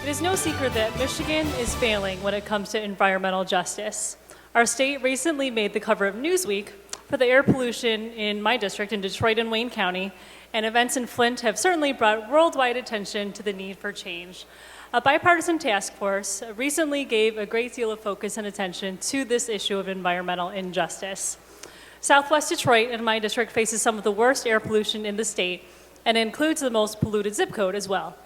It is no secret that Michigan is failing when it comes to environmental justice. Our state recently made the cover of Newsweek for the air pollution in my district in Detroit and Wayne County, and events in Flint have certainly brought worldwide attention to the need for change. A bipartisan task force recently gave a great deal of focus and attention to this issue of environmental injustice. Southwest Detroit and my district faces some of the worst air pollution in the state, and includes the most polluted zip code as well.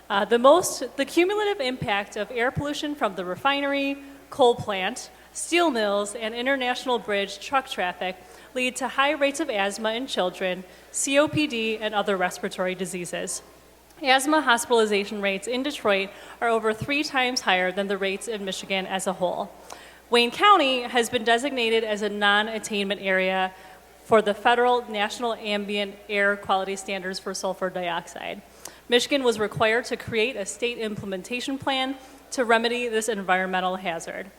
The cumulative impact of air pollution from the refinery, coal plant, steel mills, and international bridge truck traffic lead to high rates of asthma in children, COPD, and other respiratory diseases. Asthma hospitalization rates in Detroit are over 3 times higher than the rates in Michigan as a whole. Wayne County has been designated as a non-attainment area for the federal National Ambient Air Quality Standards for sulfur dioxide. Michigan was required to create a state implementation plan to remedy this environmental hazard.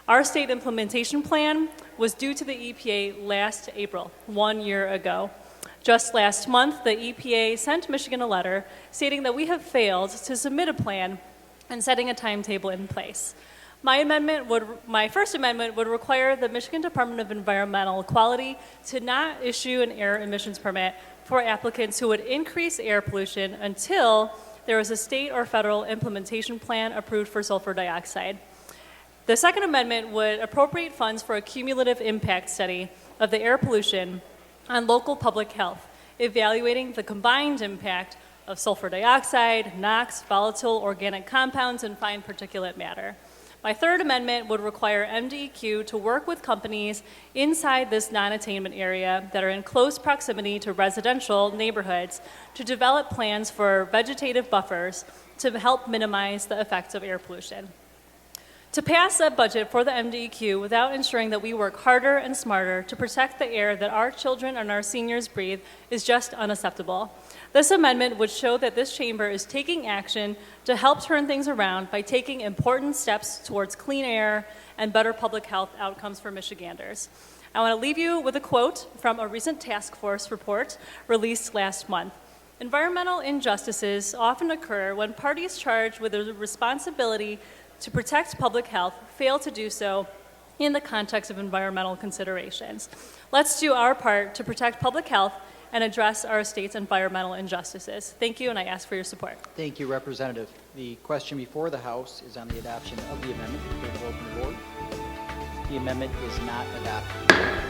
Our state implementation plan was due to the EPA last April, 1 year ago. Just last month, the EPA sent Michigan a letter stating that we have failed to submit a plan and setting a timetable in place. My first amendment would require the Michigan Department of Environmental Quality to not issue an air emissions permit for applicants who would increase air pollution until there was a state or federal implementation plan approved for sulfur dioxide. The second amendment would appropriate funds for a cumulative impact study of the air pollution on local public health, evaluating the combined impact of sulfur dioxide, NOx, volatile organic compounds, and fine particulate matter. My third amendment would require MDEQ to work with companies inside this non-attainment area that are in close proximity to residential neighborhoods to develop plans for vegetative buffers to help minimize the effects of air pollution. To pass a budget for the MDEQ without ensuring that we work harder and smarter to protect the air that our children and our seniors breathe is just unacceptable. This amendment would show that this chamber is taking action to help turn things around by taking important steps towards clean air and better public health outcomes for Michiganders. I want to leave you with a quote from a recent task force report released last month. Environmental injustices often occur when parties charged with the responsibility to protect public health fail to do so in the context of environmental considerations. Let's do our part to protect public health and address our state's environmental injustices. Thank you, and I ask for your support. Thank you, Representative. The question before the House is on the adoption of the amendment. Clerk will open the board. The amendment is not adopted.